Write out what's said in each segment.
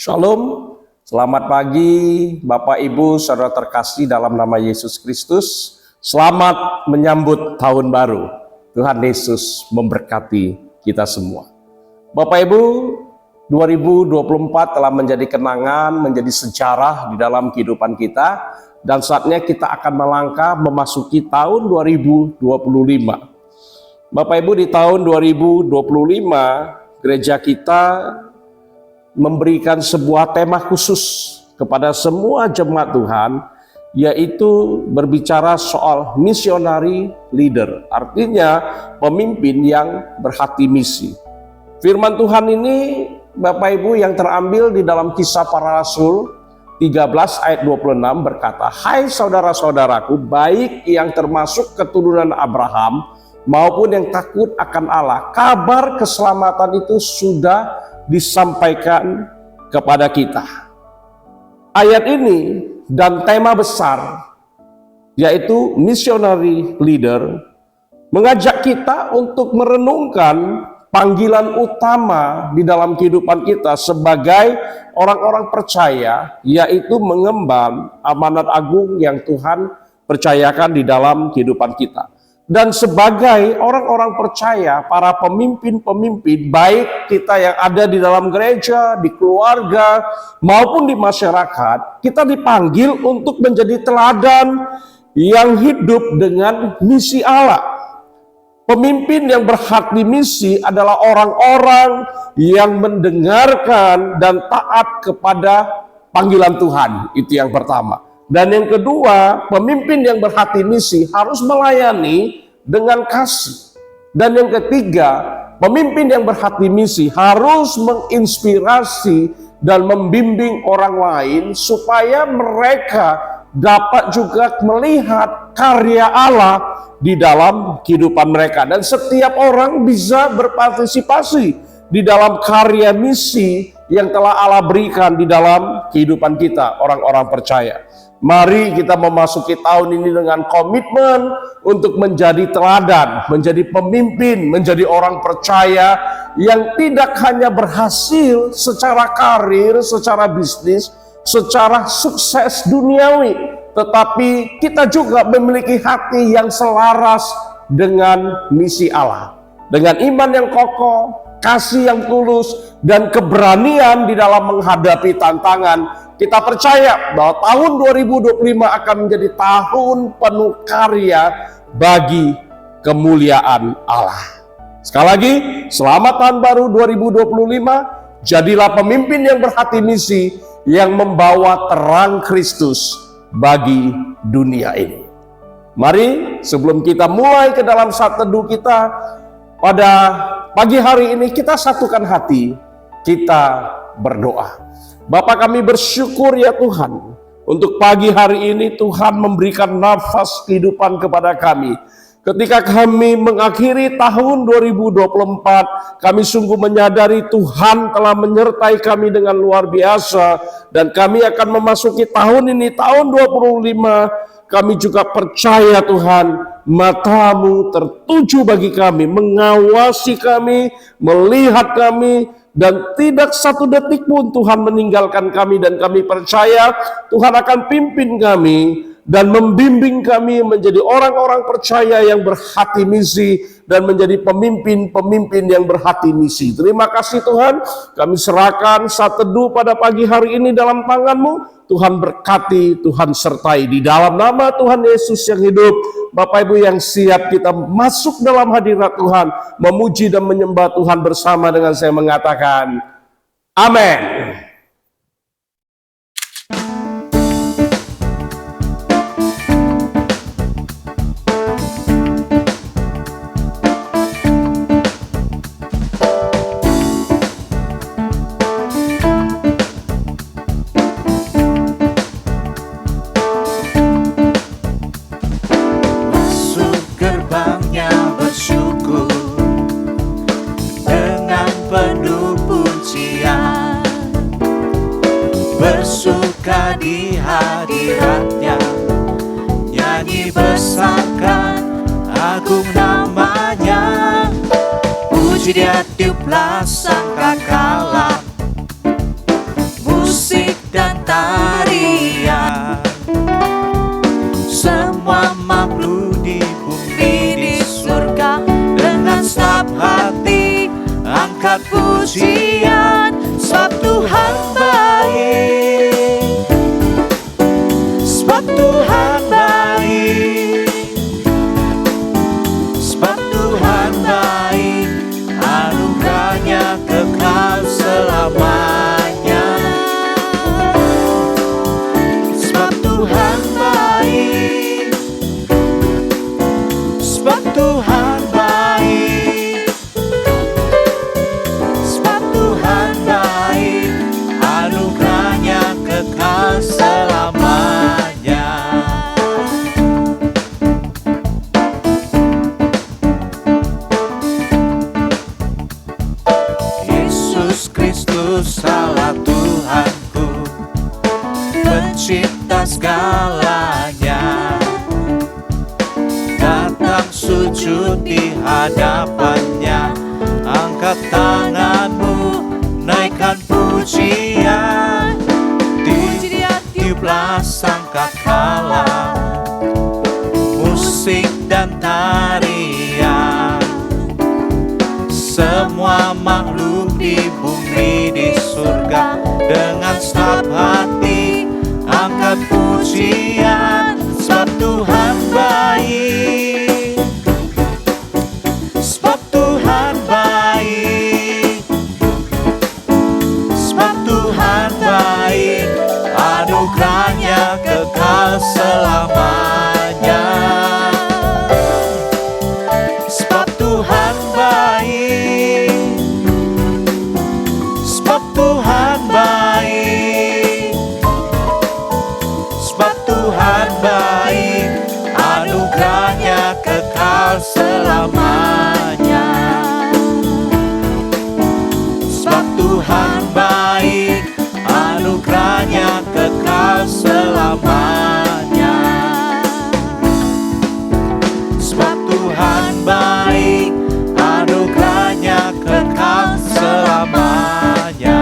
Shalom, selamat pagi Bapak Ibu Saudara terkasih dalam nama Yesus Kristus. Selamat menyambut tahun baru. Tuhan Yesus memberkati kita semua. Bapak Ibu, 2024 telah menjadi kenangan, menjadi sejarah di dalam kehidupan kita, dan saatnya kita akan melangkah memasuki tahun 2025. Bapak Ibu, di tahun 2025 gereja kita memberikan sebuah tema khusus kepada semua jemaat Tuhan, yaitu berbicara soal missionary leader, artinya pemimpin yang berhati misi. Firman Tuhan ini Bapak Ibu yang terambil di dalam Kisah Para Rasul 13 ayat 26 berkata, "Hai saudara-saudaraku, baik yang termasuk keturunan Abraham maupun yang takut akan Allah, kabar keselamatan itu sudah disampaikan kepada kita." Ayat ini dan tema besar yaitu missionary leader mengajak kita untuk merenungkan panggilan utama di dalam kehidupan kita sebagai orang-orang percaya, yaitu mengemban amanat agung yang Tuhan percayakan di dalam kehidupan kita. Dan sebagai orang-orang percaya, para pemimpin-pemimpin, baik kita yang ada di dalam gereja, di keluarga, maupun di masyarakat, kita dipanggil untuk menjadi teladan yang hidup dengan misi Allah. Pemimpin yang berhati misi adalah orang-orang yang mendengarkan dan taat kepada panggilan Tuhan. Itu yang pertama. Dan yang kedua, pemimpin yang berhati misi harus melayani dengan kasih. Dan yang ketiga, pemimpin yang berhati misi harus menginspirasi dan membimbing orang lain supaya mereka dapat juga melihat karya Allah di dalam kehidupan mereka. Dan setiap orang bisa berpartisipasi di dalam karya misi yang telah Allah berikan di dalam kehidupan kita, orang-orang percaya. Mari kita memasuki tahun ini dengan komitmen untuk menjadi teladan, menjadi pemimpin, menjadi orang percaya yang tidak hanya berhasil secara karir, secara bisnis, secara sukses duniawi, tetapi kita juga memiliki hati yang selaras dengan misi Allah. Dengan iman yang kokoh, kasih yang tulus, dan keberanian di dalam menghadapi tantangan, kita percaya bahwa tahun 2025 akan menjadi tahun penuh karya bagi kemuliaan Allah. Sekali lagi, selamat tahun baru 2025. Jadilah pemimpin yang berhati misi, yang membawa terang Kristus bagi dunia ini. Mari sebelum kita mulai ke dalam saat teduh kita pada pagi hari ini, kita satukan hati, kita berdoa. Bapa, kami bersyukur ya Tuhan, untuk pagi hari ini Tuhan memberikan nafas kehidupan kepada kami. Ketika kami mengakhiri tahun 2024, kami sungguh menyadari Tuhan telah menyertai kami dengan luar biasa, dan kami akan memasuki tahun ini, tahun 2025. Kami juga percaya Tuhan, mata-Mu tertuju bagi kami, mengawasi kami, melihat kami, dan tidak satu detik pun Tuhan meninggalkan kami. Dan kami percaya Tuhan akan pimpin kami dan membimbing kami menjadi orang-orang percaya yang berhati misi dan menjadi pemimpin-pemimpin yang berhati misi. Terima kasih Tuhan, kami serahkan saat teduh pada pagi hari ini dalam tangan-Mu. Tuhan berkati, Tuhan sertai, di dalam nama Tuhan Yesus yang hidup. Bapak Ibu yang siap, kita masuk dalam hadirat Tuhan, memuji dan menyembah Tuhan bersama dengan saya mengatakan amin. Bersuka di hadiratnya, nyanyi besarkan agung namanya. Puji Dia tiuplah sangkakala, hati, angkat pujian, sebab Tuhan baik. Sebab Tuhan baik. Sebab Tuhan baik, anugerahnya kekal selamanya. Sebab Tuhan baik. Sebab Tuhan baik. Sebab Tuhan baik, anugerahnya kekal selamanya. Yesus Kristus Allah Tuhanku, pencipta segalanya, datang sujud di hadapannya, angkat tanganmu, naikkan pujian, tiuplah sangkakala, musik dan tarian. Semua makhluk di bumi di surga, dengan segenap hati angkat pujian, sebab Tuhan baik. Sebab Tuhan baik. Sebab Tuhan baik, anugerahnya kekal selamanya. Sebab Tuhan baik. Sebab Tuhan baik. Sebab Tuhan baik, anugerahnya kekal selamanya. Sebab Tuhan baik, anugerahnya kekal selamanya. Sebab Tuhan baik, anugerahnya kekal selamanya.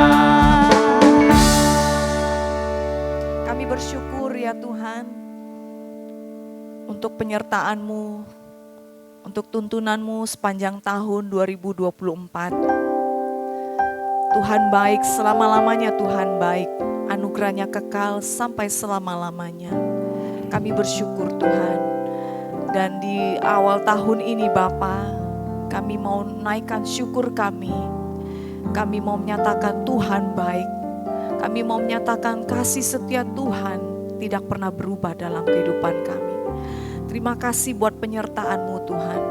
Kami bersyukur ya Tuhan untuk penyertaan-Mu, untuk tuntunan-Mu sepanjang tahun 2024. Tuhan baik selama-lamanya, Tuhan baik, anugerahnya kekal sampai selama-lamanya. Kami bersyukur Tuhan. Dan di awal tahun ini Bapa, kami mau naikkan syukur kami. Kami mau menyatakan Tuhan baik. Kami mau menyatakan kasih setia Tuhan tidak pernah berubah dalam kehidupan kami. Terima kasih buat penyertaan-Mu Tuhan.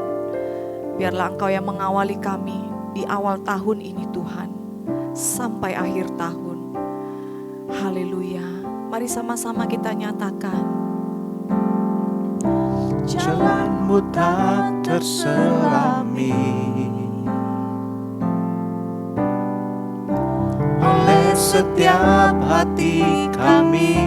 Biarlah Engkau yang mengawali kami di awal tahun ini Tuhan, sampai akhir tahun. Haleluya. Mari sama-sama kita nyatakan. Jalan-Mu tak terselami oleh setiap hati kami,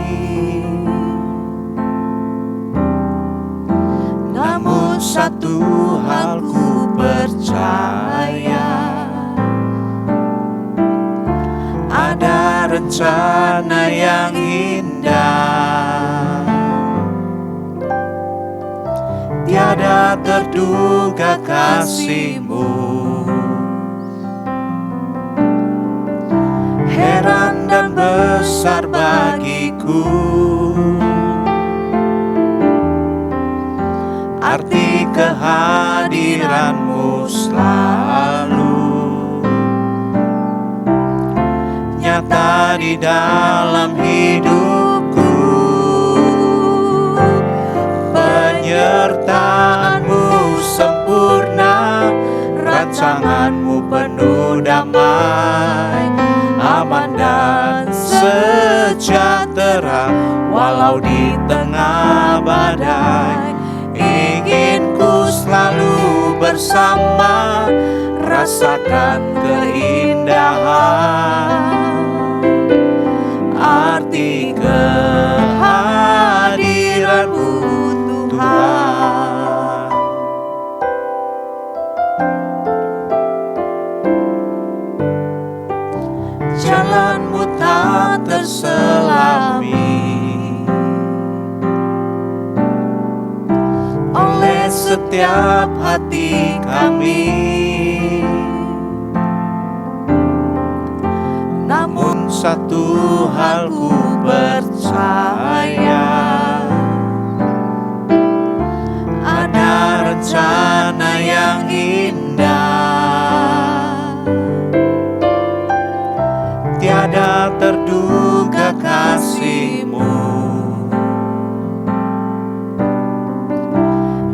namun satu hal ku percaya, ada rencana yang indah, tiada terduga kasih-Mu. Heran dan besar bagiku arti kehadiran-Mu selalu nyata di dalam hidupku. Penyertaan-Mu sempurna, rancangan-Mu penuh damai, aman dan sejahtera walau di tengah badai. Ingin ku selalu bersama, rasakan keindahan arti kehadiran-Mu Tuhan. Jalan-Mu tak terselami oleh setiap hati kami. Namun satu hal ku percaya, ada rencana yang indah, tiada terduga kasih-Mu.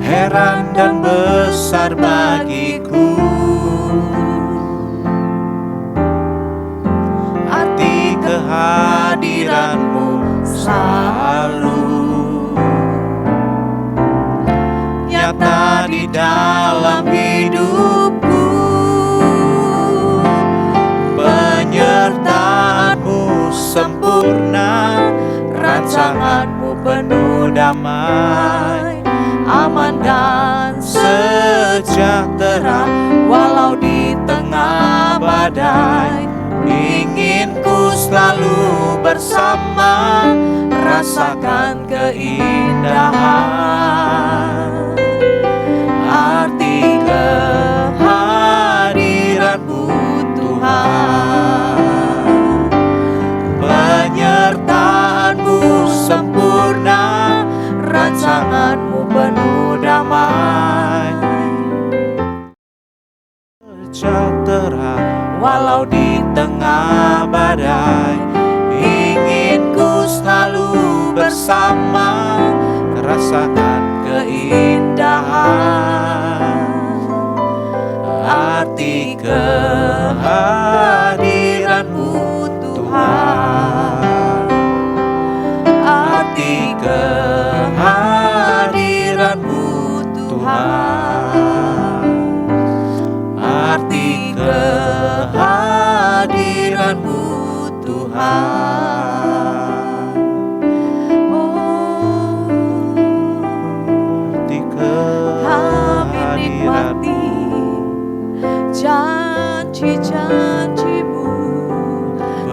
Heran dan besar bagiku arti kehadiran-Mu selalu nyata di dalam hidupku. Penyertaan-Mu sempurna, rancangan-Mu penuh damai, aman dan sejahtera. Walau di tengah badai, ingin ku selalu bersama, rasakan keindahan arti kehadiran-Mu Tuhan. Penyertaan-Mu sempurna, rancangan-Mu penuh damai, sejahtera. Walau di tengah badai, ingin ku selalu bersama, rasakan keindahan arti kehadiran-Mu Tuhan. Arti kehadiran-Mu Tuhan. Arti kehadiran-Mu Tuhan. Oh, arti kehadiran-Mu. Janji-janji-Mu,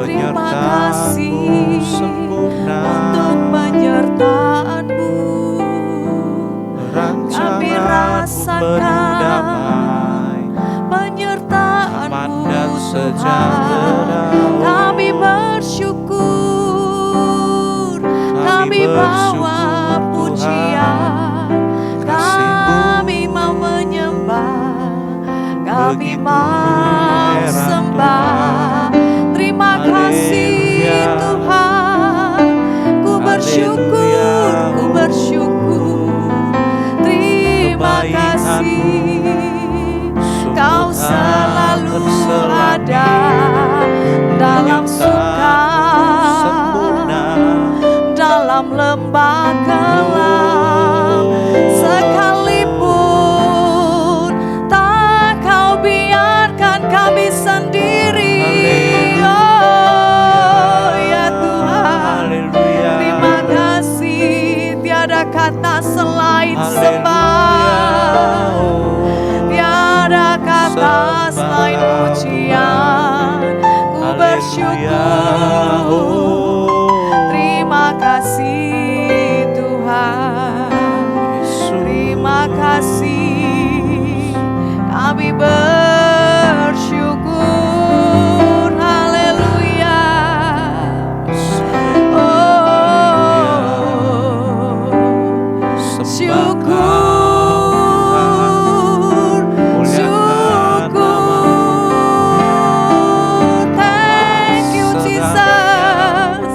terima kasih sempurna, untuk penyertaan-Mu. Kami rasakan penyertaan-Mu Tuhan. Kami bersyukur, kami bawa pujian, kami mau menyembah, kami mau sembah. Terima kasih Tuhan, ku bersyukur, ku bersyukur. Terima kasih, Kau selalu ada dalam suka, dalam lembah kelam sekalipun. Tak Kau biarkan kami sendiri. Oh ya Tuhan, terima kasih. Tiada kata selain sembah, tiada kata selain pujian. Ku bersyukur, terima kasih Tuhan, terima kasih. Kami bersyukur, haleluya. Oh, syukur, syukur. Thank you Jesus.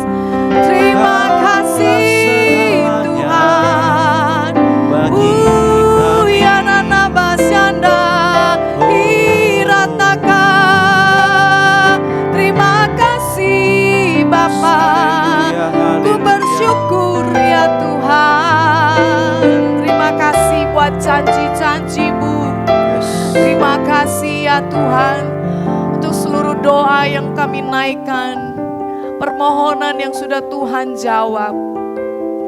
Terima kasih Tuhan. Ya nana basyanda irataka. Terima kasih Bapa. Ku bersyukur ya Tuhan. Terima kasih buat janji-janji-Mu. Terima kasih ya Tuhan untuk seluruh doa yang kami naikkan, permohonan yang sudah Tuhan jawab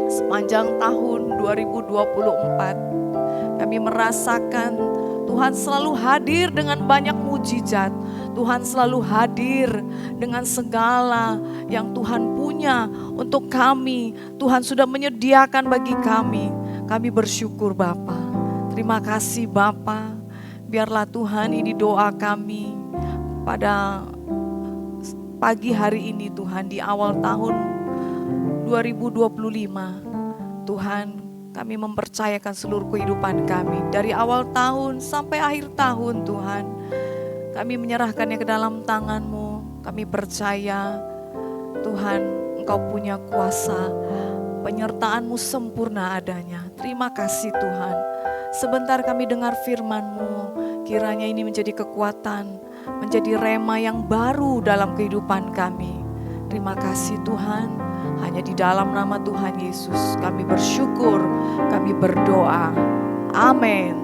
sepanjang tahun 2024. Kami merasakan Tuhan selalu hadir dengan banyak mujizat. Tuhan selalu hadir dengan segala yang Tuhan punya untuk kami. Tuhan sudah menyediakan bagi kami. Kami bersyukur Bapa. Terima kasih Bapa. Biarlah Tuhan ini doa kami pada pagi hari ini Tuhan, di awal tahun 2025. Tuhan, kami mempercayakan seluruh kehidupan kami dari awal tahun sampai akhir tahun Tuhan. Kami menyerahkannya ke dalam tangan-Mu. Kami percaya Tuhan, Engkau punya kuasa, penyertaan-Mu sempurna adanya. Terima kasih Tuhan. Sebentar kami dengar firman-Mu, kiranya ini menjadi kekuatan, menjadi rema yang baru dalam kehidupan kami. Terima kasih Tuhan, hanya di dalam nama Tuhan Yesus kami bersyukur, kami berdoa. Amin.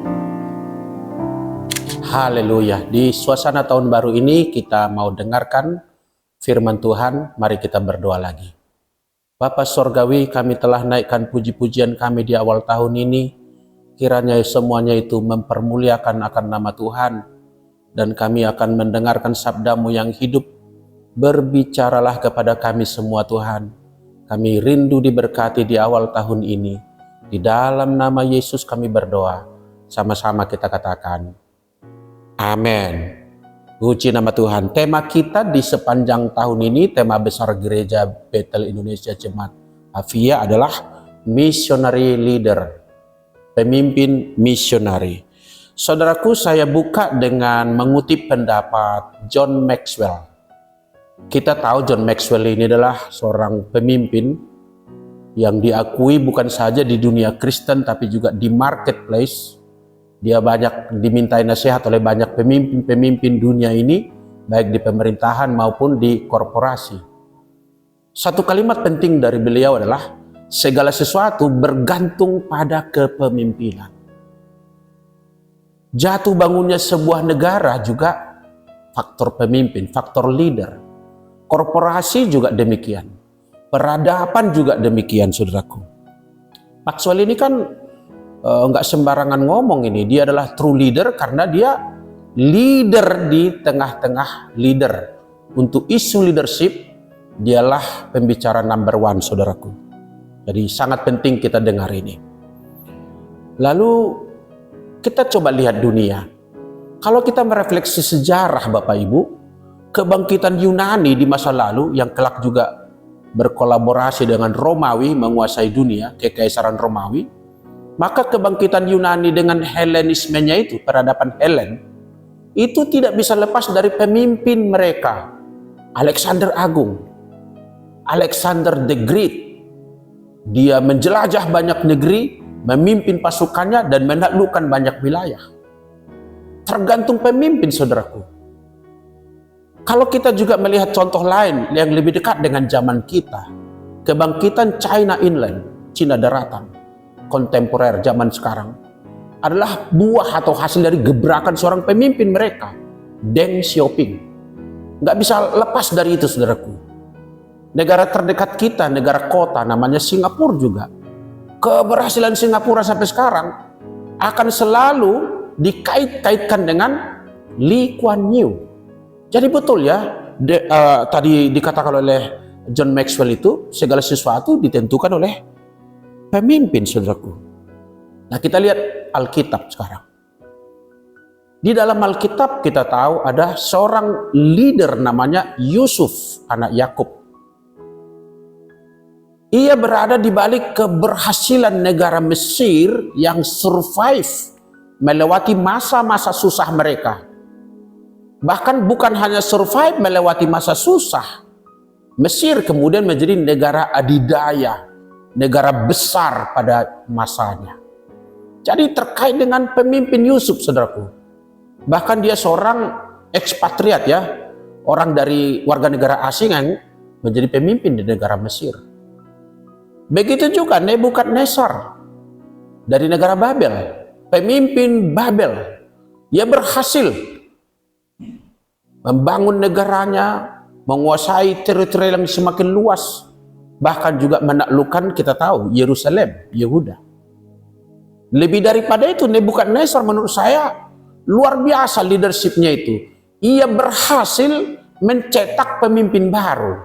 Haleluya. Di suasana tahun baru ini kita mau dengarkan firman Tuhan. Mari kita berdoa lagi. Bapa Sorgawi, kami telah naikkan puji-pujian kami di awal tahun ini. Kiranya semuanya itu mempermuliakan akan nama Tuhan. Dan kami akan mendengarkan sabda-Mu yang hidup. Berbicaralah kepada kami semua Tuhan. Kami rindu diberkati di awal tahun ini. Di dalam nama Yesus kami berdoa. Sama-sama kita katakan, amin. Puji nama Tuhan. Tema kita di sepanjang tahun ini, tema besar Gereja Bethel Indonesia Jemaat Afia adalah Missionary Leader. Pemimpin misionari. Saudaraku, saya buka dengan mengutip pendapat John Maxwell. Kita tahu John Maxwell ini adalah seorang pemimpin yang diakui bukan saja di dunia Kristen tapi juga di marketplace. Dia banyak dimintai nasihat oleh banyak pemimpin-pemimpin dunia ini, baik di pemerintahan maupun di korporasi. Satu kalimat penting dari beliau adalah, segala sesuatu bergantung pada kepemimpinan. Jatuh bangunnya sebuah negara juga faktor pemimpin, faktor leader. Korporasi juga demikian. Peradaban juga demikian, saudaraku. Maxwell ini kan nggak sembarangan ngomong ini. Dia adalah true leader karena dia leader di tengah-tengah leader. Untuk isu leadership, dialah pembicara number one, saudaraku. Jadi sangat penting kita dengar ini. Lalu kita coba lihat dunia. Kalau kita merefleksi sejarah Bapak Ibu, kebangkitan Yunani di masa lalu yang kelak juga berkolaborasi dengan Romawi menguasai dunia, kekaisaran Romawi, maka kebangkitan Yunani dengan Helenismenya itu, peradaban Helen, itu tidak bisa lepas dari pemimpin mereka, Alexander Agung, Alexander the Great. Dia menjelajah banyak negeri, memimpin pasukannya dan menaklukkan banyak wilayah. Tergantung pemimpin, saudaraku. Kalau kita juga melihat contoh lain yang lebih dekat dengan zaman kita, kebangkitan China Inland, Cina Daratan, kontemporer zaman sekarang, adalah buah atau hasil dari gebrakan seorang pemimpin mereka, Deng Xiaoping. Nggak bisa lepas dari itu, saudaraku. Negara terdekat kita, negara kota, namanya Singapura juga. Keberhasilan Singapura sampai sekarang akan selalu dikait-kaitkan dengan Lee Kuan Yew. Jadi betul ya, tadi dikatakan oleh John Maxwell itu, segala sesuatu ditentukan oleh pemimpin, saudaraku. Nah, kita lihat Alkitab sekarang. Di dalam Alkitab kita tahu ada seorang leader namanya Yusuf, anak Yakub. Ia berada di balik keberhasilan negara Mesir yang survive melewati masa-masa susah mereka. Bahkan bukan hanya survive melewati masa susah, Mesir kemudian menjadi negara adidaya, negara besar pada masanya. Jadi terkait dengan pemimpin Yusuf, saudaraku. Bahkan dia seorang ekspatriat ya, orang dari warga negara asing yang menjadi pemimpin di negara Mesir. Begitu juga Nebukadnezar dari negara Babel, pemimpin Babel. Dia berhasil membangun negaranya, menguasai teritori yang semakin luas, bahkan juga menaklukkan, kita tahu, Yerusalem, Yehuda. Lebih daripada itu, Nebukadnezar menurut saya luar biasa leadershipnya itu. Ia berhasil mencetak pemimpin baru.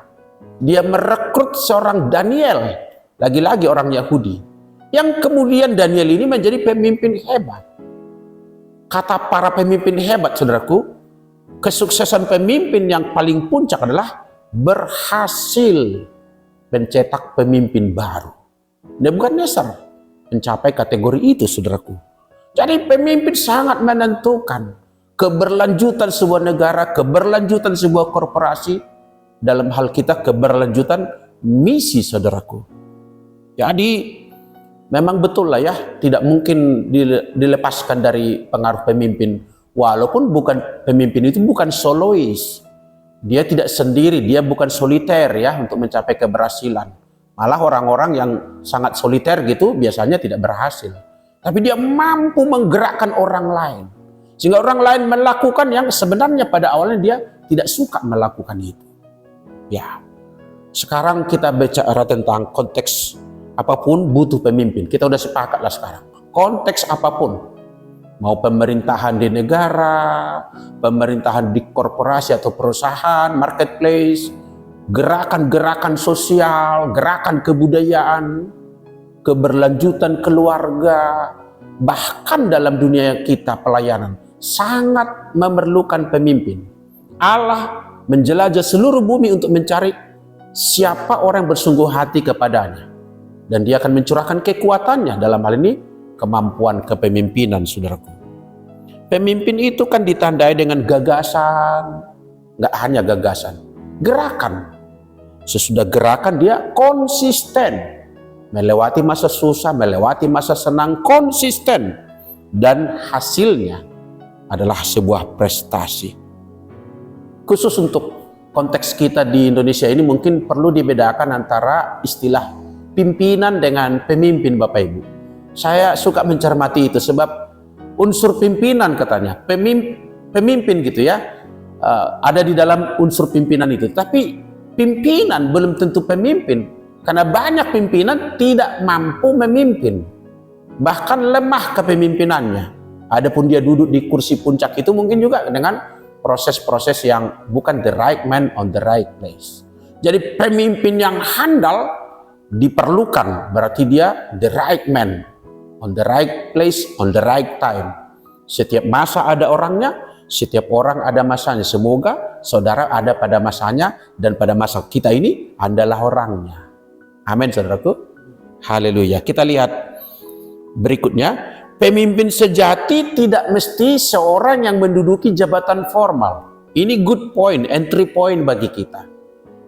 Dia merekrut seorang Daniel, lagi-lagi orang Yahudi, yang kemudian Daniel ini menjadi pemimpin hebat. kata para pemimpin hebat, saudaraku, kesuksesan pemimpin yang paling puncak adalah berhasil mencetak pemimpin baru. Nebukadnezar mencapai kategori itu, saudaraku. Jadi pemimpin sangat menentukan keberlanjutan sebuah negara, keberlanjutan sebuah korporasi, dalam hal kita keberlanjutan misi, saudaraku. Jadi memang betul lah ya, tidak mungkin dilepaskan dari pengaruh pemimpin. Walaupun pemimpin itu bukan solois. Dia tidak sendiri, dia bukan soliter ya untuk mencapai keberhasilan. Malah orang-orang yang sangat soliter gitu biasanya tidak berhasil. Tapi dia mampu menggerakkan orang lain. Sehingga orang lain melakukan yang sebenarnya pada awalnya dia tidak suka melakukan itu. Ya, sekarang kita bicara tentang konteks apapun butuh pemimpin. Kita udah sepakat lah sekarang. Konteks apapun, mau pemerintahan di negara, pemerintahan di korporasi atau perusahaan, marketplace, gerakan-gerakan sosial, gerakan kebudayaan, keberlanjutan keluarga, bahkan dalam dunia kita pelayanan, sangat memerlukan pemimpin. Allah menjelajah seluruh bumi untuk mencari siapa orang yang bersungguh hati kepadanya. Dan dia akan mencurahkan kekuatannya, dalam hal ini kemampuan kepemimpinan, saudaraku. Pemimpin itu kan ditandai dengan gagasan, nggak hanya gagasan, gerakan. Sesudah gerakan dia konsisten, melewati masa susah, melewati masa senang, konsisten. Dan hasilnya adalah sebuah prestasi. Khusus untuk konteks kita di Indonesia ini mungkin perlu dibedakan antara istilah pimpinan dengan pemimpin, Bapak Ibu. Saya suka mencermati itu sebab unsur pimpinan katanya, pemimpin gitu ya, ada di dalam unsur pimpinan itu. Tapi pimpinan belum tentu pemimpin, karena banyak pimpinan tidak mampu memimpin, bahkan lemah kepemimpinannya. Adapun dia duduk di kursi puncak itu mungkin juga dengan proses-proses yang bukan the right man on the right place. Jadi pemimpin yang handal diperlukan, berarti dia the right man on the right place on the right time. Setiap masa ada orangnya, setiap orang ada masanya. Semoga saudara ada pada masanya, dan pada masa kita ini adalah orangnya. Amin, saudaraku. Haleluya. Kita lihat berikutnya. Pemimpin sejati tidak mesti seorang yang menduduki jabatan formal. Ini good point, entry point bagi kita.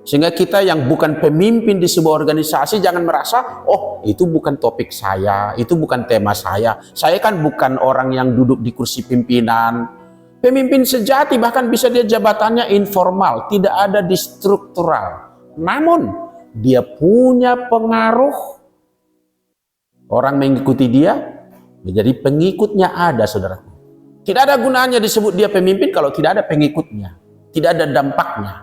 Sehingga kita yang bukan pemimpin di sebuah organisasi jangan merasa, oh itu bukan topik saya, itu bukan tema saya. Saya kan bukan orang yang duduk di kursi pimpinan. Pemimpin sejati bahkan bisa dia jabatannya informal, tidak ada di struktural. Namun dia punya pengaruh. Orang mengikuti dia, jadi pengikutnya ada, saudaraku. Tidak ada gunanya disebut dia pemimpin kalau tidak ada pengikutnya, tidak ada dampaknya.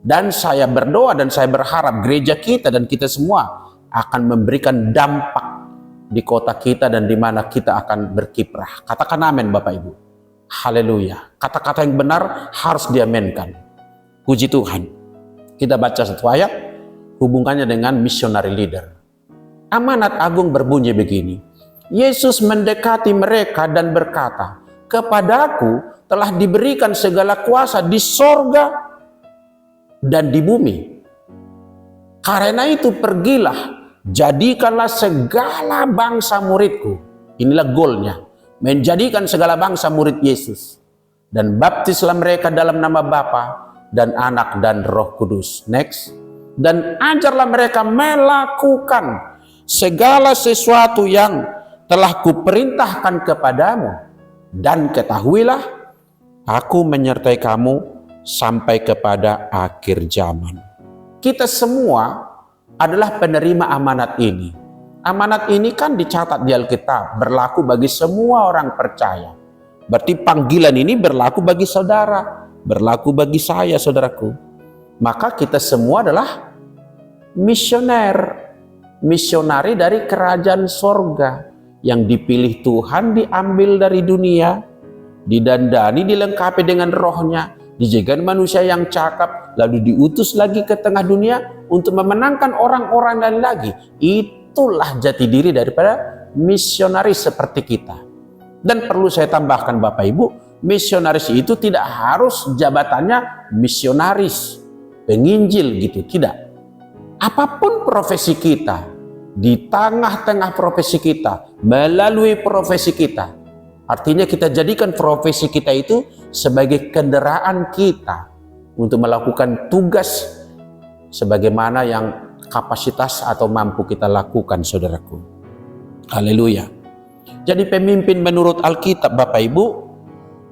Dan saya berdoa dan saya berharap gereja kita dan kita semua akan memberikan dampak di kota kita dan di mana kita akan berkiprah. Katakan amin, Bapak Ibu. Haleluya. Kata-kata yang benar harus diamenkan. Puji Tuhan. Kita baca satu ayat hubungannya dengan missionary leader. Amanat agung berbunyi begini. Yesus mendekati mereka dan berkata, "Kepadaku telah diberikan segala kuasa di sorga dan di bumi. Karena itu pergilah, jadikanlah segala bangsa muridku." Inilah goalnya, menjadikan segala bangsa murid Yesus. Dan baptislah mereka dalam nama Bapa dan Anak dan Roh Kudus. Next. Dan ajarlah mereka melakukan segala sesuatu yang telah kuperintahkan kepadamu, dan ketahuilah aku menyertai kamu sampai kepada akhir zaman. Kita semua adalah penerima amanat ini. Amanat ini kan dicatat di Alkitab, berlaku bagi semua orang percaya. Berarti panggilan ini berlaku bagi saudara, berlaku bagi saya, saudaraku. Maka kita semua adalah misionari dari kerajaan sorga. Yang dipilih Tuhan, diambil dari dunia, didandani, dilengkapi dengan rohnya, dijadikan manusia yang cakap, lalu diutus lagi ke tengah dunia untuk memenangkan orang-orang lain lagi. Itulah jati diri daripada misionaris seperti kita. Dan perlu saya tambahkan Bapak Ibu, misionaris itu tidak harus jabatannya misionaris, penginjil gitu, tidak. Apapun profesi kita, di tengah-tengah profesi kita, melalui profesi kita, artinya kita jadikan profesi kita itu sebagai kendaraan kita untuk melakukan tugas sebagaimana yang kapasitas atau mampu kita lakukan, saudaraku. Haleluya. Jadi pemimpin menurut Alkitab Bapak Ibu,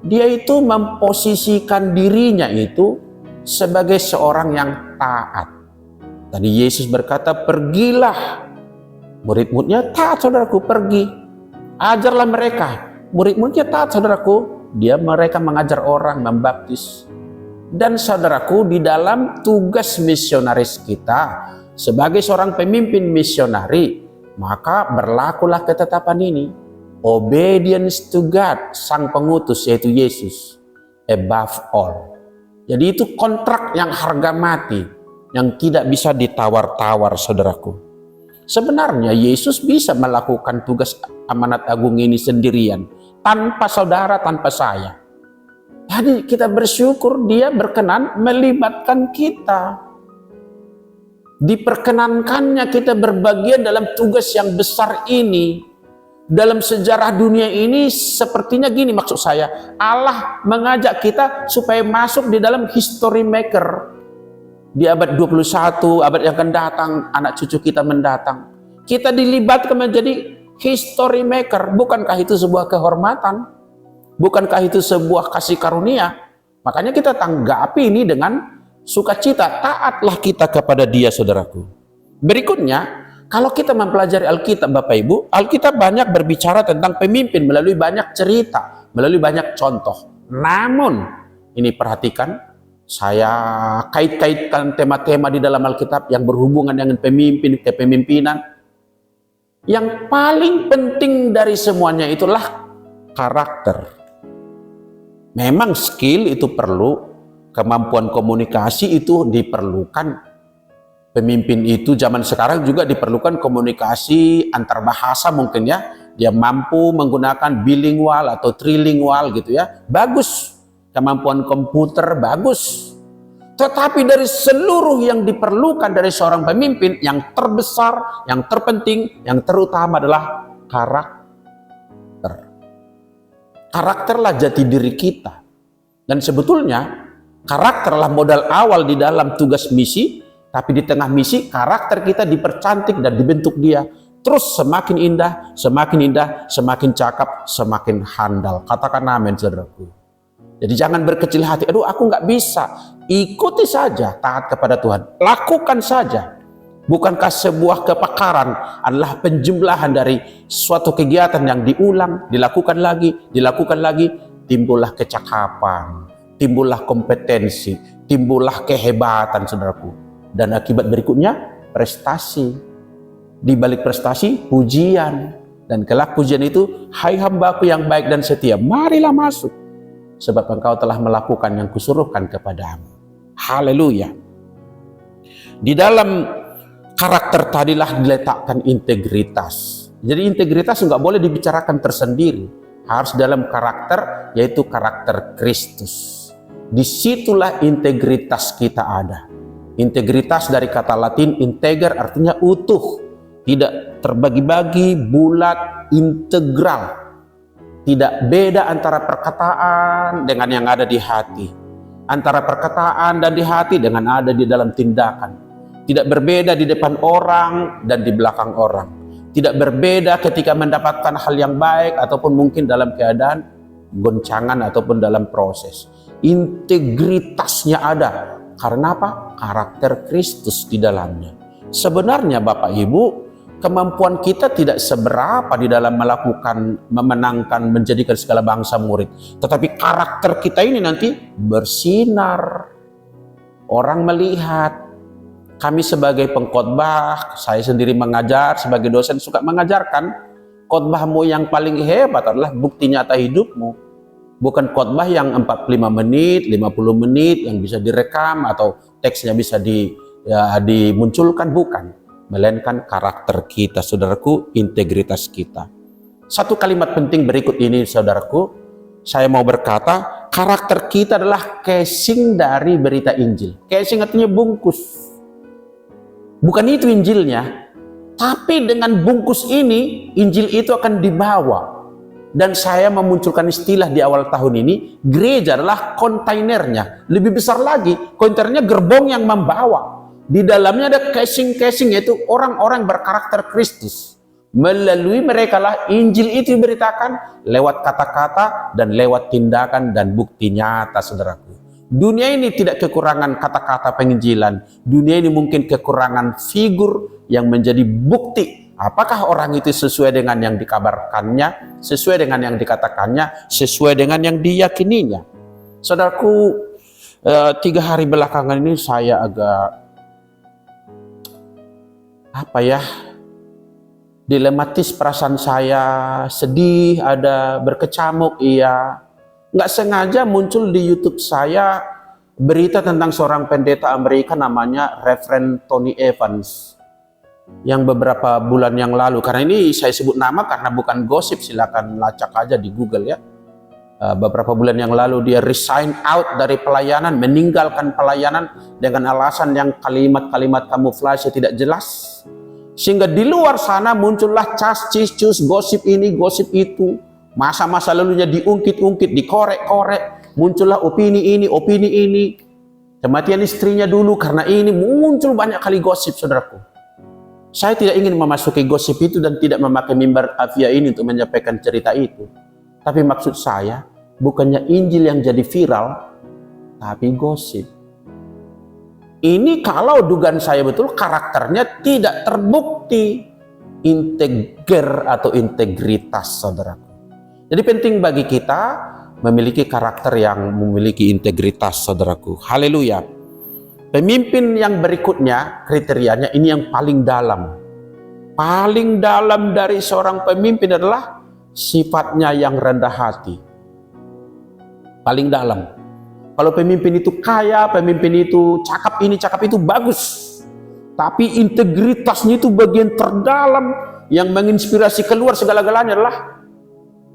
dia itu memposisikan dirinya itu sebagai seorang yang taat. Tadi Yesus berkata, pergilah. Murid-muridnya taat, saudaraku, pergi. Ajarlah mereka. Murid-muridnya taat, saudaraku. Mereka mengajar orang, membaptis. Dan saudaraku, di dalam tugas misionaris kita, sebagai seorang pemimpin misionari, maka berlakulah ketetapan ini. Obedience to God, sang pengutus yaitu Yesus, above all. Jadi itu kontrak yang harga mati, yang tidak bisa ditawar-tawar, saudaraku. Sebenarnya Yesus bisa melakukan tugas amanat agung ini sendirian, tanpa saudara, tanpa saya. Jadi kita bersyukur dia berkenan melibatkan kita. Diperkenankannya kita berbagian dalam tugas yang besar ini. Dalam sejarah dunia ini sepertinya gini maksud saya, Allah mengajak kita supaya masuk di dalam history maker. Di abad 21, abad yang akan datang, anak cucu kita mendatang, kita dilibatkan menjadi history maker. Bukankah itu sebuah kehormatan? Bukankah itu sebuah kasih karunia? Makanya kita tanggapi ini dengan sukacita. Taatlah kita kepada dia, saudaraku. Berikutnya, kalau kita mempelajari Alkitab Bapak Ibu, Alkitab banyak berbicara tentang pemimpin melalui banyak cerita, melalui banyak contoh. Namun, ini perhatikan, saya kait-kaitkan tema-tema di dalam Alkitab yang berhubungan dengan pemimpin, kepemimpinan. Yang paling penting dari semuanya itulah karakter. Memang skill itu perlu, kemampuan komunikasi itu diperlukan. Pemimpin itu zaman sekarang juga diperlukan komunikasi antar bahasa mungkin ya. Dia mampu menggunakan bilingual atau trilingual gitu ya. Bagus. Kemampuan komputer bagus. Tetapi dari seluruh yang diperlukan dari seorang pemimpin, yang terbesar, yang terpenting, yang terutama adalah karakter. Karakterlah jati diri kita. Dan sebetulnya karakterlah modal awal di dalam tugas misi. Tapi di tengah misi, karakter kita dipercantik dan dibentuk dia. Terus semakin indah, semakin cakap, semakin handal. Katakan amin, saudaraku. Jadi jangan berkecil hati. Aduh, aku nggak bisa. Ikuti saja, taat kepada Tuhan. Lakukan saja. Bukankah sebuah kepakaran adalah penjumlahan dari suatu kegiatan yang diulang, dilakukan lagi, timbullah kecakapan, timbullah kompetensi, timbullah kehebatan, saudaraku. Dan akibat berikutnya, prestasi. Di balik prestasi, pujian. Dan kelak pujian itu, hai hambaku yang baik dan setia, marilah masuk. Sebab engkau telah melakukan yang kusuruhkan kepadamu. Haleluya. Di dalam karakter tadilah diletakkan integritas. Jadi integritas nggak boleh dibicarakan tersendiri. Harus dalam karakter, yaitu karakter Kristus. Disitulah integritas kita ada. Integritas dari kata Latin integer artinya utuh, tidak terbagi-bagi, bulat, integral. Tidak beda antara perkataan dengan yang ada di hati, antara perkataan dan di hati dengan ada di dalam tindakan. Tidak berbeda di depan orang dan di belakang orang. Tidak berbeda ketika mendapatkan hal yang baik ataupun mungkin dalam keadaan goncangan ataupun dalam proses. Integritasnya ada. Karena apa? Karakter Kristus di dalamnya. Sebenarnya Bapak Ibu, kemampuan kita tidak seberapa di dalam memenangkan, menjadikan segala bangsa murid. Tetapi karakter kita ini nanti bersinar. Orang melihat. Kami sebagai pengkhotbah, saya sendiri mengajar, sebagai dosen suka mengajarkan, khotbahmu yang paling hebat adalah bukti nyata hidupmu. Bukan khotbah yang 45 menit, 50 menit yang bisa direkam atau teksnya bisa dimunculkan, bukan. Melainkan karakter kita, saudaraku, integritas kita. Satu kalimat penting berikut ini, saudaraku. Saya mau berkata, karakter kita adalah casing dari berita Injil. Casing artinya bungkus. Bukan itu Injilnya, tapi dengan bungkus ini, Injil itu akan dibawa. Dan saya memunculkan istilah di awal tahun ini, gereja adalah kontainernya. Lebih besar lagi, kontainernya gerbong yang membawa. Di dalamnya ada casing-casing, yaitu orang-orang berkarakter Kristus. Melalui mereka lah Injil itu diberitakan lewat kata-kata dan lewat tindakan dan bukti nyata, saudaraku. Dunia ini tidak kekurangan kata-kata penginjilan. Dunia ini mungkin kekurangan figur yang menjadi bukti apakah orang itu sesuai dengan yang dikabarkannya, sesuai dengan yang dikatakannya, sesuai dengan yang diyakininya. Saudaraku, 3 hari belakangan ini saya agak dilematis, perasaan saya sedih, ada berkecamuk, iya. Nggak sengaja muncul di YouTube saya berita tentang seorang pendeta Amerika namanya Reverend Tony Evans, yang beberapa bulan yang lalu, karena ini saya sebut nama karena bukan gosip, silakan lacak aja di Google ya. Beberapa bulan yang lalu dia resign out dari pelayanan, meninggalkan pelayanan dengan alasan yang kalimat-kalimat kamuflase tidak jelas. Sehingga di luar sana muncullah cas-cis-cus, gosip ini, gosip itu. Masa-masa lalunya diungkit-ungkit, dikorek-korek. Muncullah opini ini, opini ini. Kematian istrinya dulu karena ini, muncul banyak kali gosip, saudaraku. Saya tidak ingin memasuki gosip itu dan tidak memakai mimbar Avia ini untuk menyampaikan cerita itu. Tapi maksud saya, bukannya Injil yang jadi viral, tapi gosip. Ini kalau dugaan saya betul, karakternya tidak terbukti integer atau integritas, saudaraku. Jadi penting bagi kita memiliki karakter yang memiliki integritas, saudaraku. Haleluya. Pemimpin yang berikutnya, kriterianya ini yang paling dalam. Paling dalam dari seorang pemimpin adalah sifatnya yang rendah hati. Paling dalam. Kalau pemimpin itu kaya, pemimpin itu cakap ini, cakap itu, bagus. Tapi integritasnya itu bagian terdalam yang menginspirasi keluar segala-galanya adalah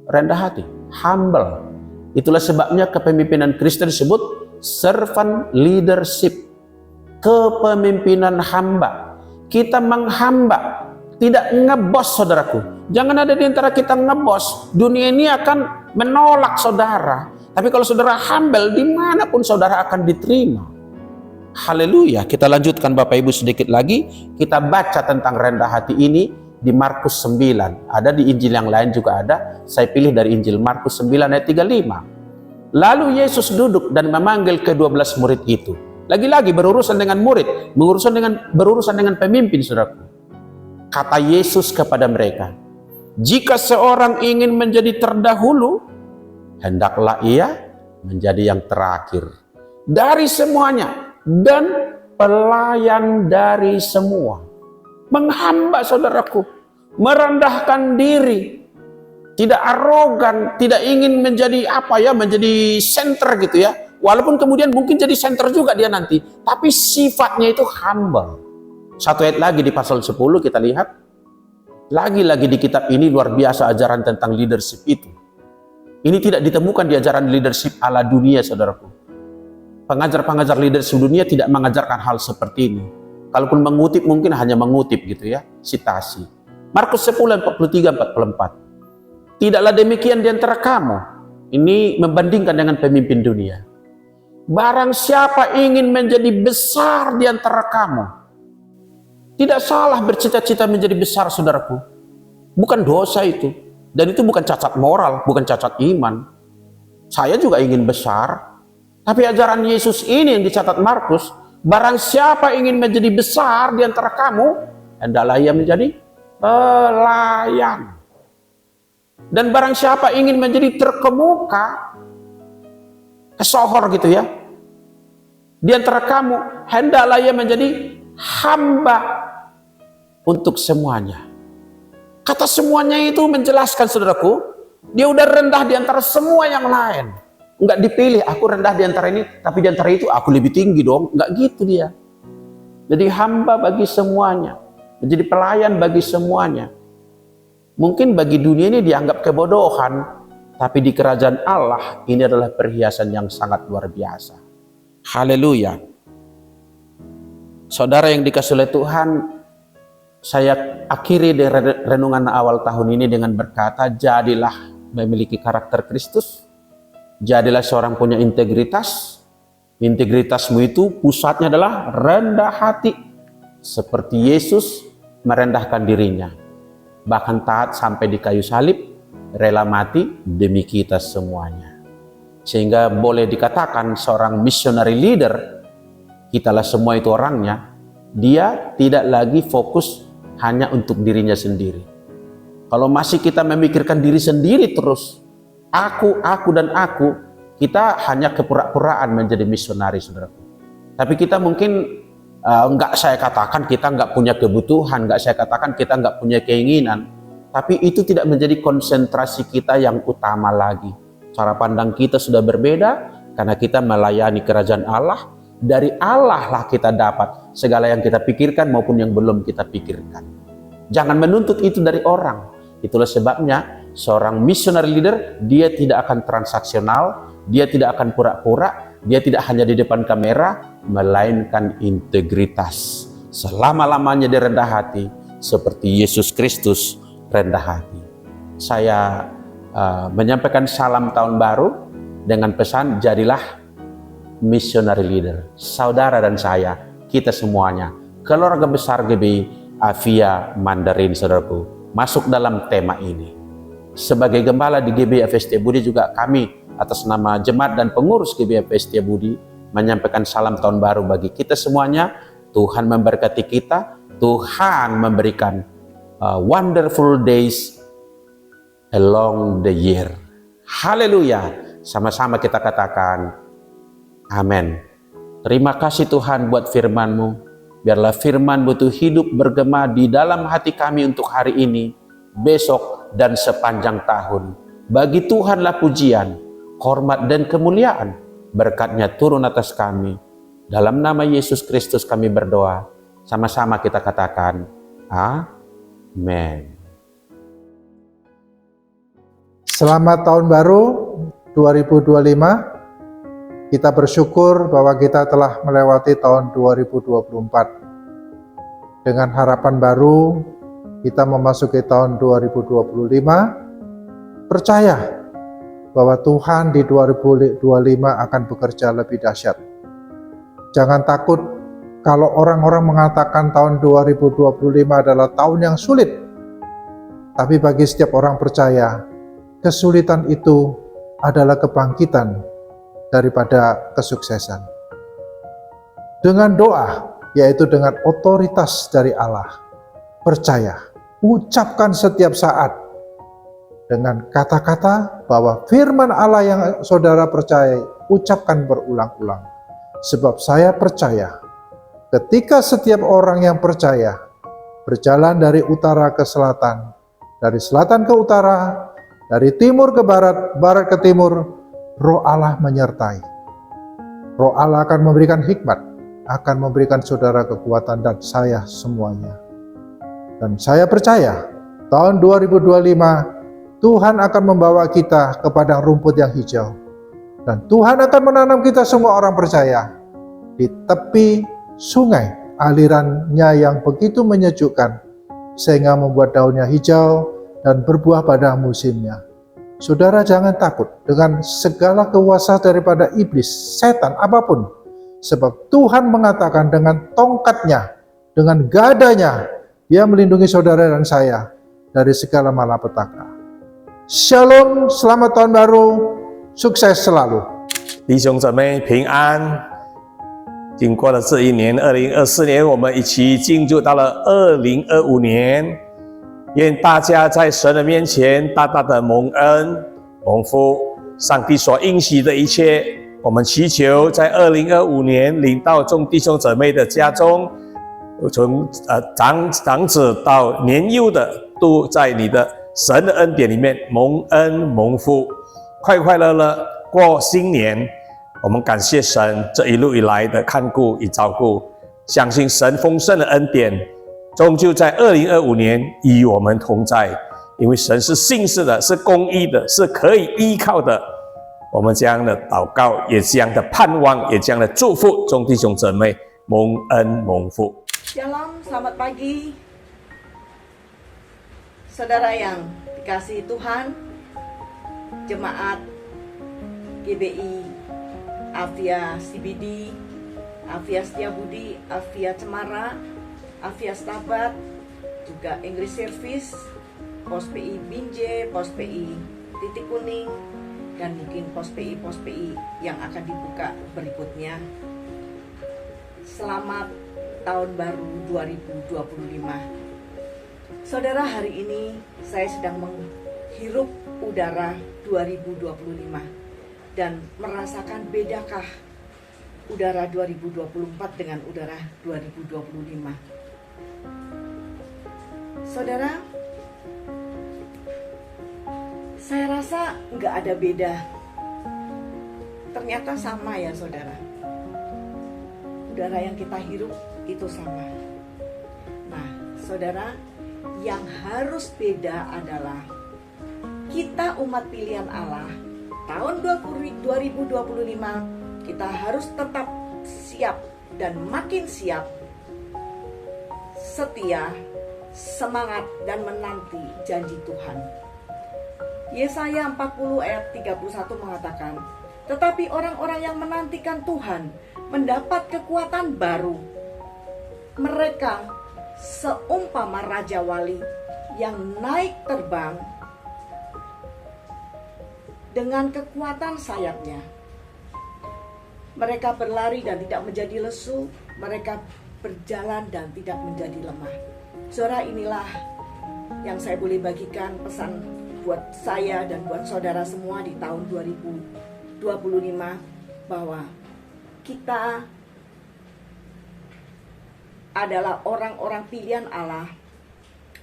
rendah hati, humble. Itulah sebabnya kepemimpinan Kristen disebut servant leadership. Kepemimpinan hamba. Kita menghamba, tidak ngebos, saudaraku. Jangan ada di antara kita ngebos. Dunia ini akan menolak saudara. Tapi kalau saudara humble, dimanapun saudara akan diterima. Haleluya. Kita lanjutkan Bapak Ibu sedikit lagi. Kita baca tentang rendah hati ini di Markus 9. Ada di Injil yang lain juga ada. Saya pilih dari Injil Markus 9 ayat 35. Lalu Yesus duduk dan memanggil ke-12 murid itu. Lagi-lagi berurusan dengan murid, berurusan dengan pemimpin, saudaraku. Kata Yesus kepada mereka, jika seorang ingin menjadi terdahulu, hendaklah ia menjadi yang terakhir dari semuanya dan pelayan dari semua. Menghamba, saudaraku, merendahkan diri, tidak arogan, tidak ingin menjadi menjadi center gitu ya. Walaupun kemudian mungkin jadi center juga dia nanti, tapi sifatnya itu humble. Satu ayat lagi di pasal 10 kita lihat, lagi-lagi di kitab ini luar biasa ajaran tentang leadership itu. Ini tidak ditemukan di ajaran leadership ala dunia, saudaraku. Pengajar-pengajar leadership dunia tidak mengajarkan hal seperti ini. Kalaupun mengutip mungkin hanya mengutip gitu ya, sitasi. Markus 10 43-44. Tidaklah demikian di antara kamu. Ini membandingkan dengan pemimpin dunia. Barang siapa ingin menjadi besar di antara kamu. Tidak salah bercita-cita menjadi besar, saudaraku. Bukan dosa itu. Dan itu bukan cacat moral, bukan cacat iman. Saya juga ingin besar. Tapi ajaran Yesus ini yang dicatat Markus, barang siapa ingin menjadi besar di antara kamu, hendaklah ia menjadi pelayan. Dan barang siapa ingin menjadi terkemuka, kesohor gitu ya, di antara kamu, hendaklah ia menjadi hamba untuk semuanya. Kata semuanya itu menjelaskan, saudaraku, dia udah rendah di antara semua yang lain. Enggak dipilih, aku rendah di antara ini, tapi di antara itu aku lebih tinggi dong. Enggak gitu dia. Jadi hamba bagi semuanya, menjadi pelayan bagi semuanya. Mungkin bagi dunia ini dianggap kebodohan, tapi di kerajaan Allah ini adalah perhiasan yang sangat luar biasa. Haleluya. Saudara yang dikasihi oleh Tuhan, saya akhiri dari renungan awal tahun ini dengan berkata, jadilah memiliki karakter Kristus, jadilah seorang punya integritas. Integritasmu itu pusatnya adalah rendah hati, seperti Yesus merendahkan dirinya, bahkan taat sampai di kayu salib, rela mati demi kita semuanya. Sehingga boleh dikatakan seorang missionary leader, kitalah semua itu orangnya, dia tidak lagi fokus hanya untuk dirinya sendiri. Kalau masih kita memikirkan diri sendiri terus, aku, dan aku, kita hanya kepura-puraan menjadi misionari, saudaraku. Tapi kita mungkin enggak saya katakan kita enggak punya kebutuhan, enggak saya katakan kita enggak punya keinginan, tapi itu tidak menjadi konsentrasi kita yang utama lagi. Cara pandang kita sudah berbeda karena kita melayani kerajaan Allah. Dari Allah lah kita dapat segala yang kita pikirkan maupun yang belum kita pikirkan. Jangan menuntut itu dari orang. Itulah sebabnya seorang missionary leader, dia tidak akan transaksional, dia tidak akan pura-pura, dia tidak hanya di depan kamera, melainkan integritas. Selama-lamanya dia rendah hati, seperti Yesus Kristus rendah hati. Saya menyampaikan salam tahun baru dengan pesan, jadilah missionary leader. Saudara dan saya, kita semuanya, keluarga besar GBI Avia Mandarin, saudaraku, masuk dalam tema ini. Sebagai gembala di GBI Avia Setiabudi juga kami atas nama jemaat dan pengurus GBI Avia Setiabudi menyampaikan salam tahun baru bagi kita semuanya. Tuhan memberkati kita, Tuhan memberikan wonderful days along the year. Haleluya. Sama-sama kita katakan amin. Terima kasih Tuhan buat firman-Mu. Biarlah firman-Mu itu hidup bergema di dalam hati kami untuk hari ini, besok, dan sepanjang tahun. Bagi Tuhanlah pujian, hormat, dan kemuliaan. Berkat-Nya turun atas kami. Dalam nama Yesus Kristus kami berdoa. Sama-sama kita katakan, amin. Selamat tahun baru 2025. Kita bersyukur bahwa kita telah melewati tahun 2024. Dengan harapan baru, kita memasuki tahun 2025. Percaya bahwa Tuhan di 2025 akan bekerja lebih dahsyat. Jangan takut kalau orang-orang mengatakan tahun 2025 adalah tahun yang sulit. Tapi bagi setiap orang percaya, kesulitan itu adalah kebangkitan daripada kesuksesan. Dengan doa, yaitu dengan otoritas dari Allah, percaya, ucapkan setiap saat dengan kata-kata bahwa firman Allah yang saudara percaya, ucapkan berulang-ulang. Sebab saya percaya, ketika setiap orang yang percaya berjalan dari utara ke selatan, dari selatan ke utara, dari timur ke barat, barat ke timur, Roh Allah menyertai. Roh Allah akan memberikan hikmat, akan memberikan saudara kekuatan, dan saya semuanya. Dan saya percaya, tahun 2025, Tuhan akan membawa kita ke padang rumput yang hijau. Dan Tuhan akan menanam kita semua orang percaya di tepi sungai, alirannya yang begitu menyejukkan, sehingga membuat daunnya hijau dan berbuah pada musimnya. Saudara jangan takut dengan segala kuasa daripada iblis, setan, apapun. Sebab Tuhan mengatakan dengan tongkatnya, dengan gadanya, Dia melindungi saudara dan saya dari segala malapetaka. Shalom, selamat tahun baru, sukses selalu. 弟兄姊妹平安。经过了这一年，2024年，我们一起进入到了2025年。愿大家在神的面前大大的蒙恩蒙福，上帝所应许的一切，我们祈求在2025年领到众弟兄姊妹的家中，从长子到年幼的，都在你的神的恩典里面蒙恩蒙福，快快乐乐过新年。我们感谢神这一路以来的看顾与照顾，相信神丰盛的恩典终究在2025年与我们同在。因为神是信实的，是公义的，是可以依靠的。我们这样的祷告，也这样的盼望，也这样的祝福众弟兄姊妹蒙恩蒙福。 Shalom, selamat pagi. Saudara yang dikasihi Tuhan, Jemaat GBI Avia CBD, Avia Setiabudi, Avia Cemara, Avia Stabat, juga English Service, Pos PI Binjai, Pos PI Titik Kuning, dan mungkin pos PI yang akan dibuka berikutnya. Selamat tahun baru 2025. Saudara, hari ini saya sedang menghirup udara 2025 dan merasakan bedakah udara 2024 dengan udara 2025. Saudara, saya rasa nggak ada beda. Ternyata sama ya saudara. Udara yang kita hirup itu sama. Nah, saudara, yang harus beda adalah kita umat pilihan Allah tahun 2025 kita harus tetap siap dan makin siap, setia, semangat dan menanti janji Tuhan. Yesaya 40 ayat 31 mengatakan, tetapi orang-orang yang menantikan Tuhan mendapat kekuatan baru. Mereka seumpama Raja Wali yang naik terbang dengan kekuatan sayapnya. Mereka berlari dan tidak menjadi lesu, mereka berjalan dan tidak menjadi lemah. Saudara, inilah yang saya boleh bagikan pesan buat saya dan buat saudara semua di tahun 2025, bahwa kita adalah orang-orang pilihan Allah,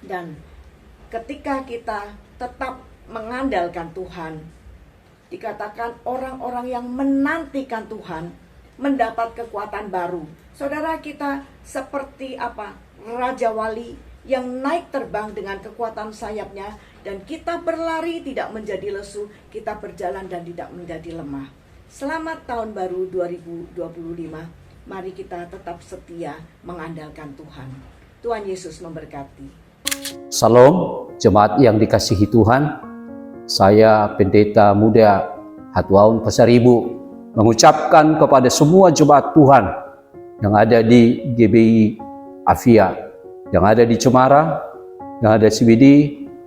dan ketika kita tetap mengandalkan Tuhan, dikatakan orang-orang yang menantikan Tuhan mendapat kekuatan baru. Saudara, kita seperti apa? Raja Wali yang naik terbang dengan kekuatan sayapnya, dan kita berlari tidak menjadi lesu, kita berjalan dan tidak menjadi lemah. Selamat tahun baru 2025. Mari kita tetap setia mengandalkan Tuhan. Tuhan Yesus memberkati. Salam, jemaat yang dikasihi Tuhan. Saya Pendeta Muda Hatuaun Pasar Ibu mengucapkan kepada semua jemaat Tuhan yang ada di GBI Avia, yang ada di Cemara, yang ada di CBD,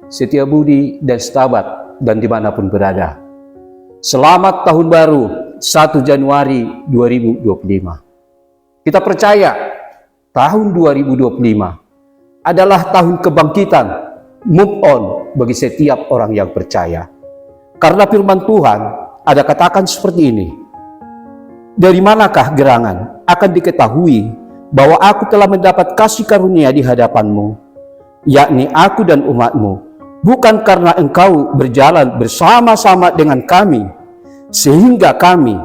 Setiabudi, dan Stabat, dan dimanapun berada. Selamat Tahun Baru 1 Januari 2025. Kita percaya tahun 2025 adalah tahun kebangkitan, move on bagi setiap orang yang percaya. Karena firman Tuhan ada katakan seperti ini, dari manakah gerangan akan diketahui bahwa aku telah mendapat kasih karunia di hadapanmu, yakni aku dan umatmu, bukan karena engkau berjalan bersama-sama dengan kami, sehingga kami,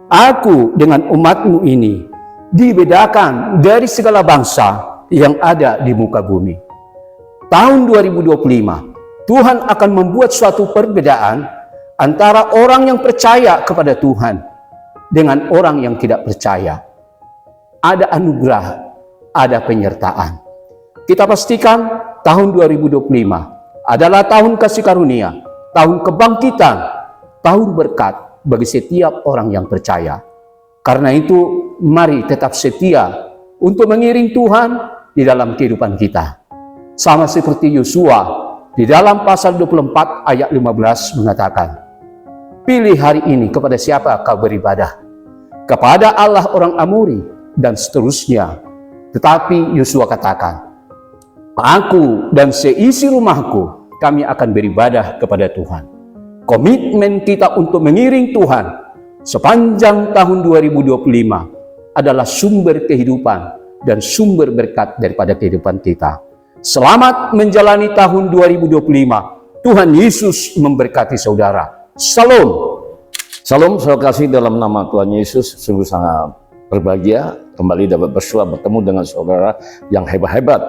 aku dengan umatmu ini, dibedakan dari segala bangsa yang ada di muka bumi. Tahun 2025, Tuhan akan membuat suatu perbedaan antara orang yang percaya kepada Tuhan dengan orang yang tidak percaya. Ada anugerah, ada penyertaan. Kita pastikan tahun 2025 adalah tahun kasih karunia, tahun kebangkitan, tahun berkat bagi setiap orang yang percaya. Karena itu, mari tetap setia untuk mengiring Tuhan di dalam kehidupan kita. Sama seperti Yosua di dalam pasal 24 ayat 15 mengatakan, pilih hari ini kepada siapa kau beribadah, kepada Allah orang Amori, dan seterusnya. Tetapi Yosua katakan, aku dan seisi rumahku, kami akan beribadah kepada Tuhan. Komitmen kita untuk mengiring Tuhan sepanjang tahun 2025 adalah sumber kehidupan dan sumber berkat daripada kehidupan kita. Selamat menjalani tahun 2025. Tuhan Yesus memberkati saudara. Salam. Salam, saudara kasih dalam nama Tuhan Yesus. Sungguh sangat berbahagia kembali dapat bersua bertemu dengan saudara yang hebat-hebat.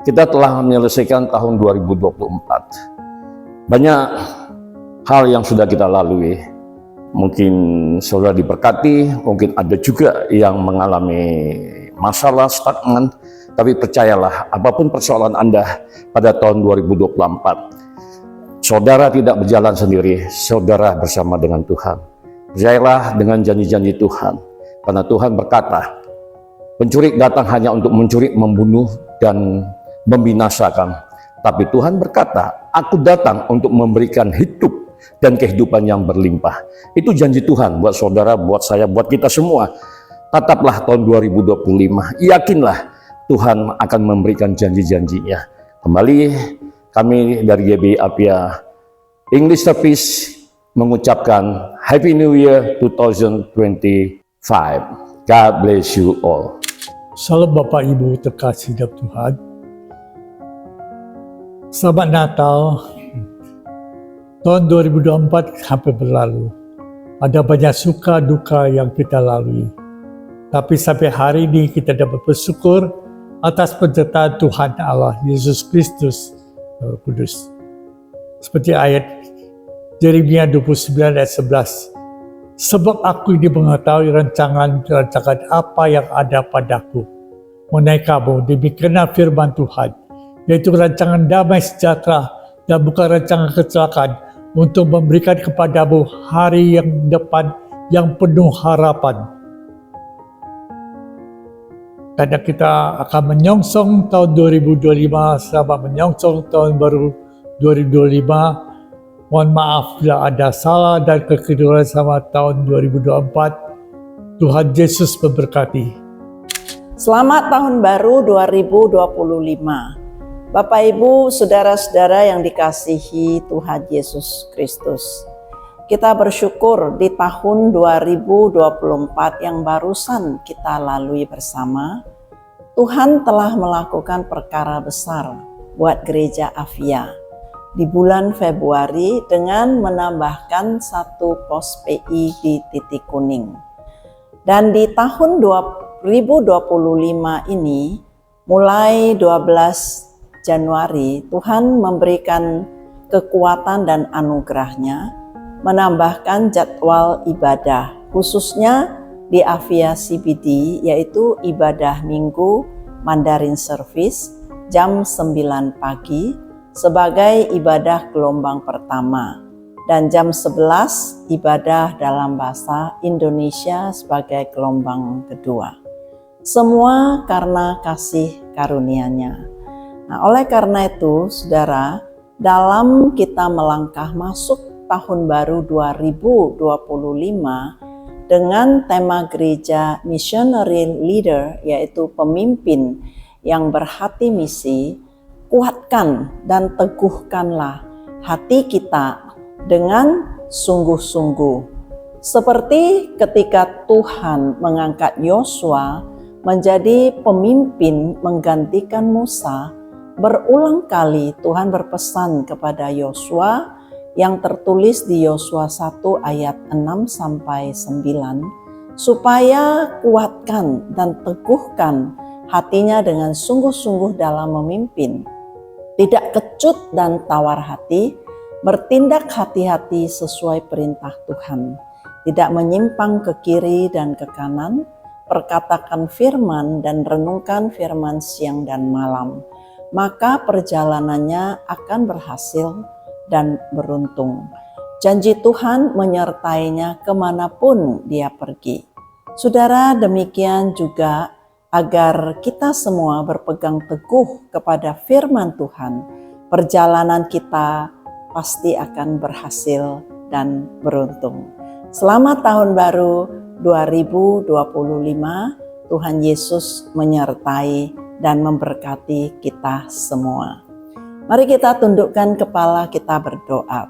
kita telah menyelesaikan tahun 2024. Banyak hal yang sudah kita lalui. Mungkin saudara diberkati, mungkin ada juga yang mengalami masalah stagnan, tapi percayalah, apapun persoalan Anda pada tahun 2024, saudara tidak berjalan sendiri, saudara bersama dengan Tuhan. Percayalah dengan janji-janji Tuhan, karena Tuhan berkata, pencuri datang hanya untuk mencuri, membunuh, dan membinasakan. Tapi Tuhan berkata, aku datang untuk memberikan hidup dan kehidupan yang berlimpah. Itu janji Tuhan buat saudara, buat saya, buat kita semua. Tataplah tahun 2025, yakinlah Tuhan akan memberikan janji-janjinya. Kembali kami dari GBI Apia English Service mengucapkan Happy New Year 2025. God bless you all. Salam Bapak Ibu terkasih dalam Tuhan. Selamat Natal. Tahun 2024 hampir berlalu. Ada banyak suka duka yang kita lalui. Tapi sampai hari ini kita dapat bersyukur atas penyertaan Tuhan Allah Yesus Kristus Roh Kudus. Seperti ayat Yeremia 29 ayat 11. Sebab aku ini mengetahui rancangan apa yang ada padaku mengenai kamu, demikianlah firman Tuhan, yaitu rancangan damai sejahtera dan bukan rancangan kecelakaan, untuk memberikan kepadamu hari yang depan yang penuh harapan. Karena kita akan menyongsong tahun 2025, selamat menyongsong tahun baru 2025. Mohon maaf bila ada salah dan kekeliruan sama tahun 2024. Tuhan Yesus memberkati. Selamat Tahun Baru 2025. Bapak, Ibu, Saudara-saudara yang dikasihi Tuhan Yesus Kristus. Kita bersyukur di tahun 2024 yang barusan kita lalui bersama. Tuhan telah melakukan perkara besar buat Gereja Apia di bulan Februari dengan menambahkan 1 pos PI di Titik Kuning. Dan di tahun 2025 ini, mulai 12 Januari, Tuhan memberikan kekuatan dan anugerahnya, menambahkan jadwal ibadah, khususnya di Apia CBD, yaitu ibadah Minggu Mandarin Service jam 9 pagi sebagai ibadah gelombang pertama, dan jam 11 ibadah dalam bahasa Indonesia sebagai gelombang kedua. Semua karena kasih karunia-Nya. Nah, oleh karena itu, saudara, dalam kita melangkah masuk tahun baru 2025 dengan tema gereja Missionary Leader, yaitu pemimpin yang berhati misi, kuatkan dan teguhkanlah hati kita dengan sungguh-sungguh. Seperti ketika Tuhan mengangkat Yosua menjadi pemimpin menggantikan Musa, berulang kali Tuhan berpesan kepada Yosua yang tertulis di Yosua 1 ayat 6-9, supaya kuatkan dan teguhkan hatinya dengan sungguh-sungguh dalam memimpin, tidak kecut dan tawar hati, bertindak hati-hati sesuai perintah Tuhan, tidak menyimpang ke kiri dan ke kanan, perkatakan firman dan renungkan firman siang dan malam, maka perjalanannya akan berhasil dan beruntung. Janji Tuhan menyertainya kemanapun dia pergi. Saudara, demikian juga agar kita semua berpegang teguh kepada firman Tuhan, perjalanan kita pasti akan berhasil dan beruntung. Selamat Tahun Baru 2025, Tuhan Yesus menyertai dan memberkati kita semua. Mari kita tundukkan kepala, kita berdoa.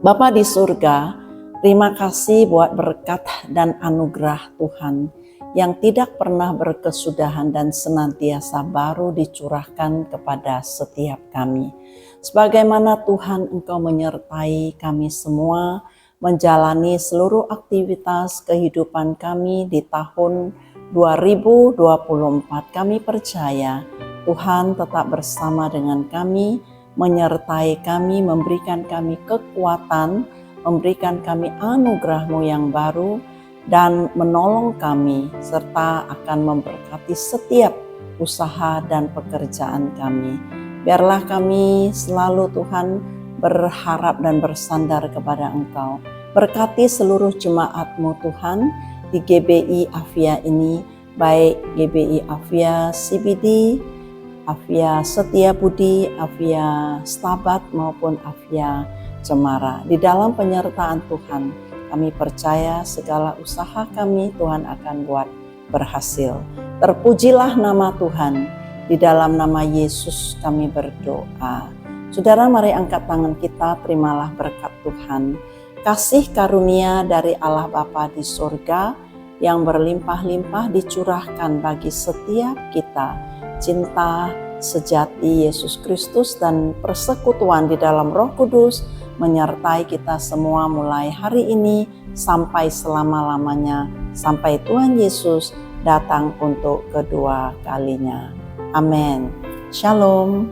Bapa di surga, terima kasih buat berkat dan anugerah Tuhan yang tidak pernah berkesudahan dan senantiasa baru dicurahkan kepada setiap kami. Sebagaimana Tuhan Engkau menyertai kami semua menjalani seluruh aktivitas kehidupan kami di tahun 2024, kami percaya Tuhan tetap bersama dengan kami, menyertai kami, memberikan kami kekuatan, memberikan kami anugerah-Mu yang baru, dan menolong kami, serta akan memberkati setiap usaha dan pekerjaan kami. Biarlah kami selalu Tuhan berharap dan bersandar kepada Engkau. Berkati seluruh jemaat-Mu Tuhan di GBI Avia ini, baik GBI Avia CBD, Avia Setiabudi, Avia Stabat maupun Avia Cemara. Di dalam penyertaan Tuhan, kami percaya segala usaha kami Tuhan akan buat berhasil. Terpujilah nama Tuhan. Di dalam nama Yesus kami berdoa. Saudara, mari angkat tangan kita, terimalah berkat Tuhan. Kasih karunia dari Allah Bapa di surga yang berlimpah-limpah dicurahkan bagi setiap kita. Cinta sejati Yesus Kristus dan persekutuan di dalam Roh Kudus menyertai kita semua mulai hari ini sampai selama-lamanya, sampai Tuhan Yesus datang untuk kedua kalinya. Amin. Shalom.